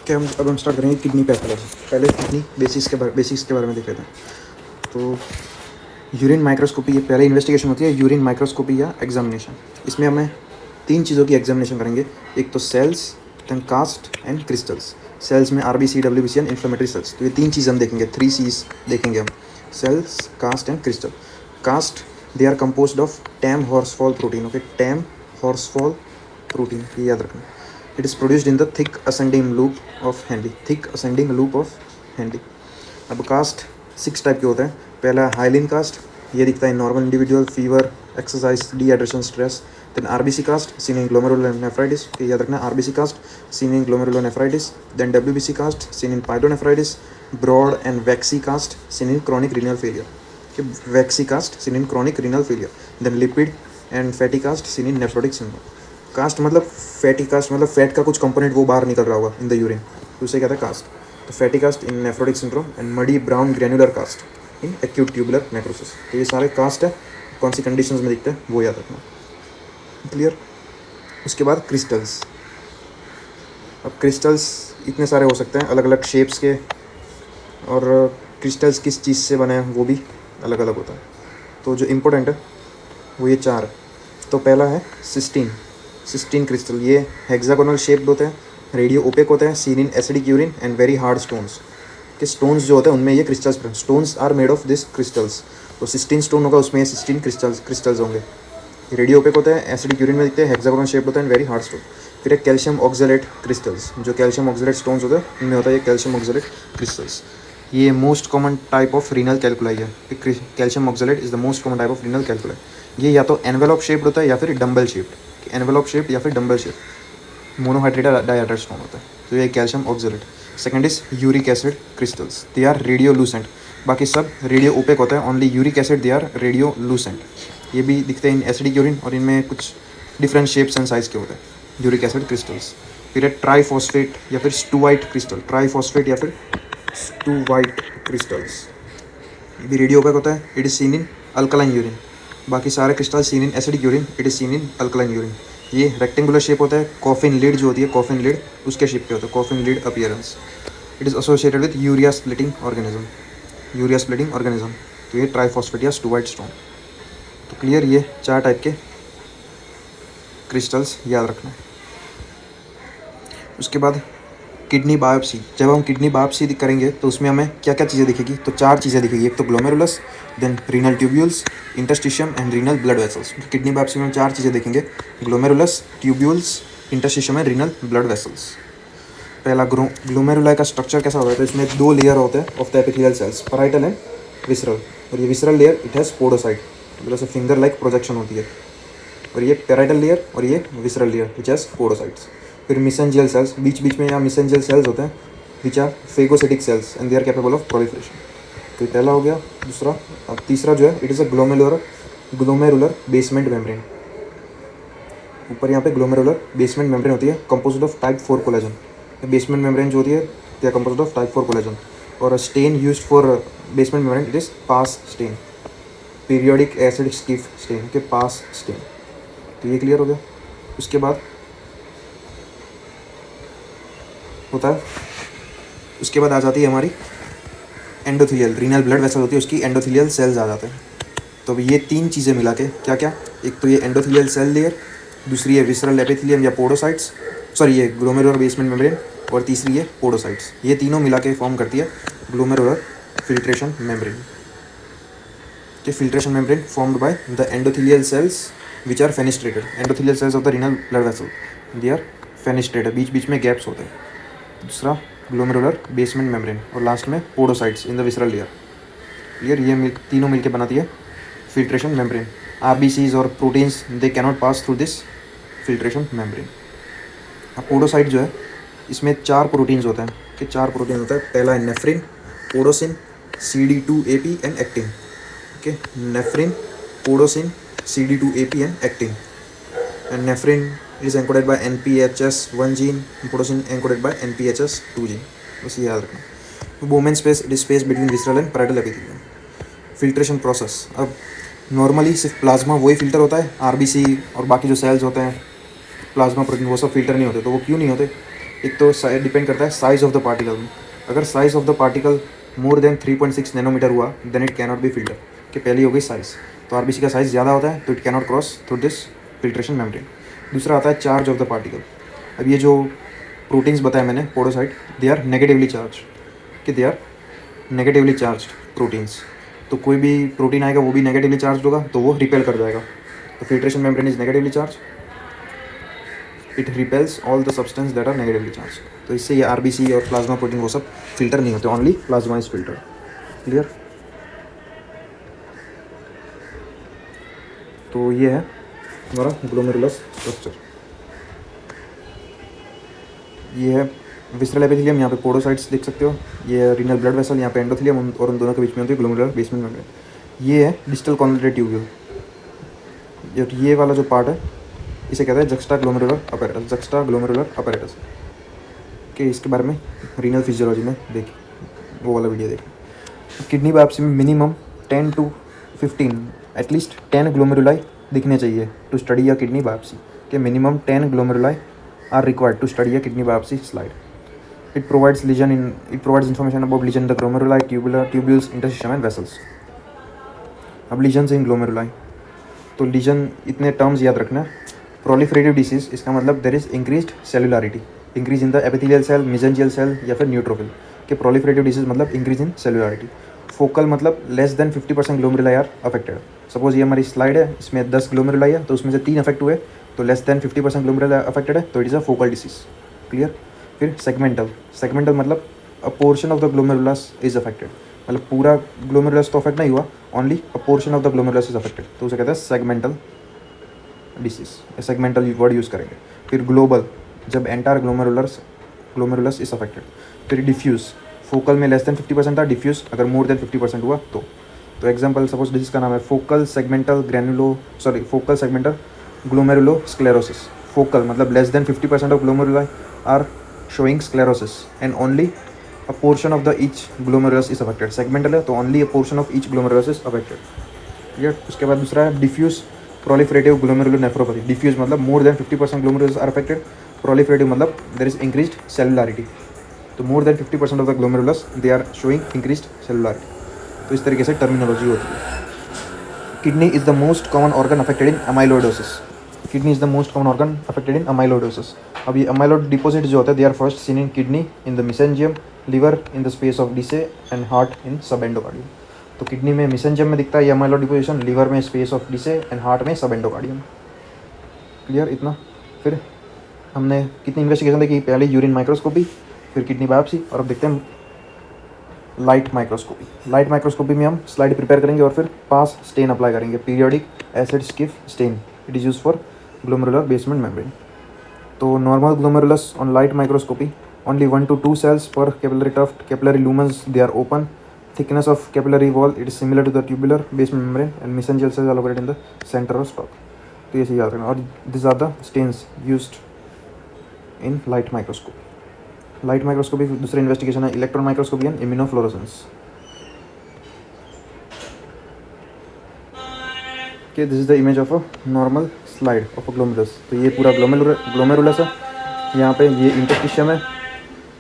कि अब हम स्टार्ट करेंगे किडनी पैथोलॉजी। पहले किडनी बेसिक्स के बारे में देख लेते हैं। तो यूरिन माइक्रोस्कोपी, ये पहले इन्वेस्टिगेशन होती है यूरिन माइक्रोस्कोपी या एग्जामिनेशन। इसमें हमें 3 चीज़ों की एग्जामिनेशन करेंगे। एक तो cells, then cast and crystals. Cells में RBC, WBC and inflammatory cells. तो ये 3 चीज़ हम देखेंगे, 3 C's देखेंगे हम, cells, cast and crystal. Cast, they are composed of Tamm Horsfall protein. Okay, Tamm Horsfall protein, ये याद रखना। It is produced in the thick ascending loop of Henle, thick ascending loop of Henle. अब cast 6 type के होते हैं। पहला hyaline cast, ये दिखता है normal individual, fever, exercise, dehydration, stress. Then RBC cast, seen in glomerulonephritis, ये याद रखना, RBC cast seen in glomerulonephritis. Then WBC cast seen in pyelonephritis. Broad and waxy cast seen in chronic renal failure, waxy cast seen in chronic renal failure. Then lipid and fatty cast seen in nephrotic syndrome. Cast मतलब fatty cast, मतलब fat का कुछ component वो बाहर निकल रहा होगा in the urine, तो उसे कहता है कास्ट। तो fatty cast in nephrotic syndrome and muddy brown granular cast in acute tubular necrosis. तो ये सारे कास्ट है, कौन सी कंडीशंस में दिखते हैं वो याद रखना। क्लियर। उसके बाद क्रिस्टल्स। अब क्रिस्टल्स इतने सारे हो सकते हैं अलग अलग शेप्स के, और क्रिस्टल्स किस चीज़ से बने हैं वो भी अलग अलग होता है। तो जो इम्पोर्टेंट है वो ये 4 है। तो पहला है सिस्टीन क्रिस्टल। ये हेक्सागोनल शेप्ड होते हैं, रेडियो ओपेक होते हैं, seen in acidic urine and very hard stones. के स्टोन्स जो होते हैं उनमें ये crystals, stones are made of this crystals. तो सिस्टीन स्टोन होगा, उसमें ये सिस्टीन क्रिस्टल्स होंगे। रेडियो ओपेक होते हैं, एसिडिक यूरिन में दिखते हैं, हेक्सागोनल शेप्ड होते हैं एंड वेरी हार्ड स्टोन। फिर एक कैल्शियम ऑक्जेलेट क्रिस्टल्स, जो कैल्शियम ऑक्जेलेट स्टोन्स होते हैं उनमें होता है ये कैल्शियम ऑक्जेलेट क्रिस्टल्स। ये most common type of renal calculi है। Calcium oxalate is the most common type of renal calculi. ये या तो एनवेलप शेप्ड होता है या फिर डम्बल शेप्ड, एनवेलप शेप्ड या फिर dumbbell shaped. Monohydrate dihydrate stone होता है, तो ये calcium oxalate. Second is uric acid crystals, they are radio lucent. बाकी सब रेडियो ओपेक होता है, only uric acid they are radio lucent. ये भी दिखते हैं इन एसिडिक यूरिन, और इनमें कुछ डिफरेंट शेप्स एंड साइज के होते हैं यूरिक एसिड क्रिस्टल्स। फिर है ट्राईफॉस्फेट या फिर स्टूवाइट क्रिस्टल, ट्राईफॉस्फेट या फिर स्टूवाइट क्रिस्टल्स। ये भी रेडियो ओपेक होता है, it is seen in alkaline urine. बाकी सारे crystal scene in acidic urine, it is seen in alkaline urine. ये रेक्टेंगुलर शेप होता है, कॉफिन लिड जो होती है, कॉफिन लिड उसके शेप के होता है, coffin lid appearance. It is associated with urea splitting organism, urea splitting organism. तो ये ट्राईफॉस्फेट या स्टूवाइट स्टोन। तो क्लियर, ये 4 टाइप के क्रिस्टल्स याद रखना है। उसके बाद किडनी बायोप्सी। जब हम किडनी बायोप्सी करेंगे तो उसमें हमें क्या क्या चीज़ें दिखेगी, तो 4 चीज़ें दिखेगी। एक तो glomerulus, then renal tubules, interstitium and renal blood vessels. Kidney biopsy में हम 4 चीज़ें देखेंगे, glomerulus, tubules, interstitium and renal blood vessels. पहला ग्लोमेरुलाई का स्ट्रक्चर कैसा होता है, तो इसमें 2 लेयर होते हैं of the epithelial cells, parietal and visceral. और ये visceral layer it has podocyte, मतलब से फिंगर लाइक प्रोजेक्शन होती है। और ये पैराइटल लेयर और ये visceral layer which has podocytes. फिर मिसेंजियल सेल्स, बीच बीच में यहाँ मिसेंजियल सेल्स होते हैं which are phagocytic cells and they are capable of proliferation. तो ये पहला हो गया। दूसरा, अब तीसरा जो है, it is a glomerular basement membrane. ऊपर यहाँ पे ग्लोमेरुलर बेसमेंट मेम्ब्रेन होती है, composed of type 4 collagen. Basement membrane जो होती है they are composed of type 4 collagen. और stain used for basement membrane it is PAS stain, periodic acid Schiff stain के पास स्टेन। तो ये क्लियर हो गया। उसके बाद होता है, उसके बाद आ जाती है हमारी एंडोथेलियल, रीनल ब्लड वेसल होती है, उसकी एंडोथेलियल सेल्स आ जाते हैं। तो ये 3 चीज़ें मिला के क्या क्या, एक तो ये एंडोथेलियल सेल लेयर, दूसरी है विसरल एपिथेलियम या पोडोसाइट्स, सॉरी ये ग्लोमेरुलर बेसमेंट मेम्ब्रेन, और तीसरी है पोडोसाइट्स। ये तीनों मिला के फॉर्म करती है ग्लोमेरुलर फिल्ट्रेशन मेम्ब्रेन। के filtration membrane formed by the endothelial cells which are fenestrated. Endothelial cells of the renal blood vessel they are fenestrated, बीच बीच में गैप्स होते हैं। दूसरा ग्लोमेरुलर बेसमेंट मेम्ब्रेन, और लास्ट में podocytes in the visceral layer. Clear, ये तीनों मिलकर बनाती है फिल्ट्रेशन मेम्ब्रेन। RBCs और proteins they cannot pass through this filtration membrane. अब पोडोसाइट जो है, इसमें 4 प्रोटीन्स होते हैं, कि 4 प्रोटीन होता है। पहला है nephrin, podocin, CD2AP and actin. ओके, nephrin, podocin, CD2AP and actin. And nephrin is encoded by NPHS1 gene, podosin encoded by NPHS2 gene. बस ये याद रखना। Women space, it is space between visceral and parietal epithelium. Filtration process, अब normally सिर्फ plasma वही filter होता है, RBC और बाकी जो सेल्स होते हैं प्लाज्मा प्रोटीन वो सब फिल्टर नहीं होते। तो वो क्यों नहीं होते, एक तो डिपेंड करता है साइज़ ऑफ द पार्टिकल में। अगर size of the particle more than 3.6 nanometer हुआ then it cannot be filter, कि पहली हो गई साइज़। तो आरबीसी का साइज़ ज़्यादा होता है तो it cannot cross through this filtration membrane. दूसरा आता है चार्ज ऑफ द पार्टिकल। अब ये जो प्रोटीन्स बताए मैंने podocyte, they are negatively charge, कि they are negatively charge proteins. तो कोई भी प्रोटीन आएगा वो भी नेगेटिवली चार्ज होगा तो वो रिपेल कर जाएगा। तो filtration membrane is negatively charge, it repels all the substance that are negatively charge. तो इससे ये आरबीसी और प्लाज्मा प्रोटीन वो सब फिल्टर नहीं होते, only plasma is filter. Clear? तो ये है हमारा ग्लोमेरुलस स्ट्रक्चर। ये है विसरल एपिथेलियम, यहाँ पे पोडोसाइट्स देख सकते हो। ये है रीनल ब्लड वेसल, यहाँ पे एंडोथेलियम, और उन दोनों के बीच में होती है ग्लोमेरुलर बेसमेंट मेम्ब्रेन। ये है डिस्टल कॉन्वोल्यूटेड ट्यूब्यूल। ये वाला जो पार्ट है इसे कहते हैं juxta glomerular apparatus, juxta glomerular apparatus. कि इसके बारे में रीनल फिजियोलॉजी में देखिए, वो वाला वीडियो देखिए। किडनी बायोप्सी में मिनिमम 10 to 15 एटलीस्ट 10 ग्लोमेरुलाई दिखने चाहिए टू स्टडी या किडनी बायोप्सी, के minimum 10 glomeruli are required to study या kidney biopsy slide. It provides information about lesion in the glomeruli, tubules, interstitium and vessels. अब lesions in glomeruli, तो lesion इतने terms याद रखना। proliferative disease इसका मतलब there is increased cellularity, increase in the epithelial cell, mesangial cell या फिर neutrophil। के proliferative disease मतलब increase in cellularity। focal मतलब less than 50% glomeruli are affected। Suppose ये हमारी स्लाइड है, इसमें 10 glomeruli है तो उसमें से 3 अफेक्ट हुए, तो लेस देन 50% glomeruli अफेक्टेड है तो it is a focal disease. Clear? फिर सेगमेंटल मतलब अ portion of the glomerulus is affected, मतलब पूरा ग्लोमेरुलस तो अफेक्ट नहीं हुआ, only a portion of the glomerulus is affected, तो उसे कहते हैं segmental disease, segmental word use करेंगे। फिर ग्लोबल, जब एंटायर ग्लोमेरुलस इज अफेक्टेड। फिर डिफ्यूज, फोकल में लेस देन 50% था, डिफ्यूज अगर मोर देन 50% हुआ तो एग्जाम्पल सपोज डिसीज का नाम है फोकल सेगमेंटल ग्लोमेरुलोस्क्लेरोसिस। फोकल मतलब less than 50% of glomeruli are showing sclerosis and only a portion of the each glomerulus is affected। segmental है तो only a portion of each glomerulus is affected। Clear? उसके बाद दूसरा है diffuse proliferative glomerulonephropathy। diffuse मतलब more than 50% glomerulus are affected, proliferative मतलब there is increased cellularity, तो more than 50% of the glomerulus they are showing increased cellularity। तो इस तरीके से टर्मिनोलॉजी होती है। Kidney is the most common organ affected in amyloidosis. Kidney is the most common organ affected in amyloidosis. अब ये amyloid deposit जो होता है they are first seen in kidney in the mesangium, liver in the space of Disse and heart in sub endocardium. तो kidney में मिसेंजियम में दिखता है ये अमाइलोइड डिपोजिशन, लिवर में space of Disse and heart में सब एंडोकार्डियम। क्लियर इतना? फिर हमने कितनी इन्वेस्टिगेशन देखी, पहले यूरिन माइक्रोस्कोपी, फिर किडनी बायोप्सी, और अब देखते हैं लाइट माइक्रोस्कोपी। लाइट माइक्रोस्कोपी में हम स्लाइड प्रिपेयर करेंगे और फिर पास स्टेन अप्लाई करेंगे, periodic acid Schiff stain. It is use for glomerular basement membrane. तो normal glomerulus on light microscopy only 1 to 2 cells per capillary tuft, capillary lumens they are open, thickness of capillary wall it is similar to the tubular basement membrane and mesangial cells are located in the center of stalk। तो ये सही याद रखना। और this are the stains used in light microscopy. Light microscopy दूसरा investigation है electron microscopy and immunofluorescence. कि this is the image of a normal slide of a glomerulus. तो ये पूरा ग्लोमेरुलस है, यहाँ पे ये इंटरस्टिशियम है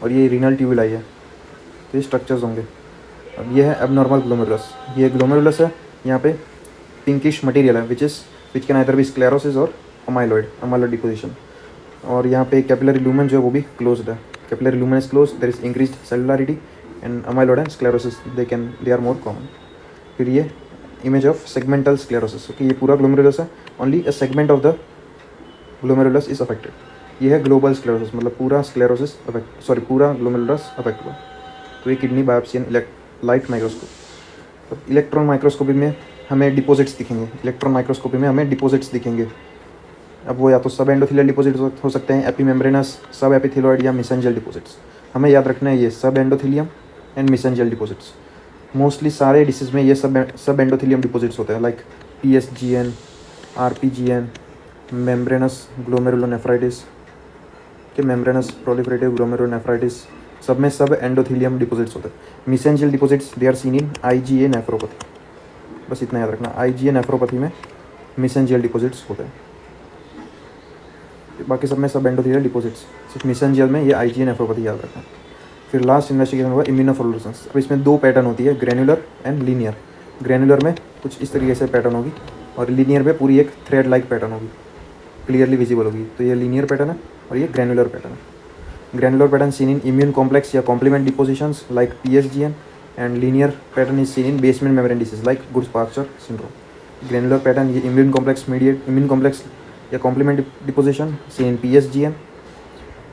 और ये रीनल ट्यूबुलाई है, तो ये स्ट्रक्चर्स होंगे। अब ये है एबनॉर्मल ग्लोमेरुलस, ये ग्लोमेरुलस है, यहाँ पे पिंकिश मटेरियल है which can either be sclerosis और अमाइलोइड डिपोजिशन। और यहाँ पे कैपिलरी लूमेन जो है वो भी क्लोज्ड है, capillary lumen is close, there is increased cellularity and amyloid and sclerosis they are more common. फिर ये image of segmental sclerosis, okay ये पूरा ग्लोमेरुलस है, only a segment of the glomerulus is affected. ये है global sclerosis, मतलब पूरा glomerulus affect हुआ। तो ये kidney biopsy and light microscope. अब इलेक्ट्रॉन माइक्रोस्कोपी में हमें डिपॉजिट्स दिखेंगे, अब वो या तो सब एंडोथेलियल डिपॉजिट हो सकते हैं, एपीमेम्ब्रेनस, सब एपिथेलॉइड या मेसेंजियल डिपॉजिट्स। हमें याद रखना है ये सब endothelium and mesangial deposits. Mostly सारे डिसीज में ये सब एंडोथेलियम डिपॉजिट्स होते हैं, like PSGN, RPGN, membranous glomerulonephritis के मेम्ब्रेनस प्रोलिफरेटिव ग्लोमेरुलोनेफ्राइटिस, सब में सब एंडोथेलियम डिपॉजिट्स होते हैं। Mesangial deposits they are seen in IgA nephropathy, बस इतना याद रखना, IgA नेफ्रोपैथी में मेसेंजियल डिपॉजिट्स होते हैं। बाकी सब में सब एंडोथेलियल डिपॉजिट्स, सिर्फ मेसेंजियल में ये आईजी नेफ्रोपैथी याद रखना। फिर लास्ट इन्वेस्टिगेशन हुआ इम्यूनोफ्लोरेसेंस। अब इसमें दो पैटर्न होती है, ग्रेनुलर एंड लीनियर। ग्रेनुलर में कुछ इस तरीके से पैटर्न होगी और लीनियर में पूरी एक थ्रेड लाइक पैटर्न होगी, क्लियरली विजिबल होगी। तो ये लीनियर पैटर्न है और ये ग्रेनुलर पैटर्न है। Granular pattern seen in immune complex या complement depositions like PSGN and linear pattern is seen in basement membrane disease like Goodpasture's syndrome. Granular pattern ये इम्यून कॉम्प्लेक्स या complement deposition seen in PSGN.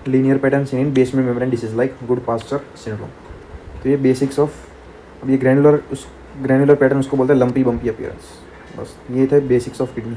Linear pattern seen in basement membrane disease like Goodpasture syndrome. तो ये basics of, अब ये granular pattern उसको बोलते हैं lumpy bumpy appearance. बस ये थे बेसिक्स ऑफ किडनी।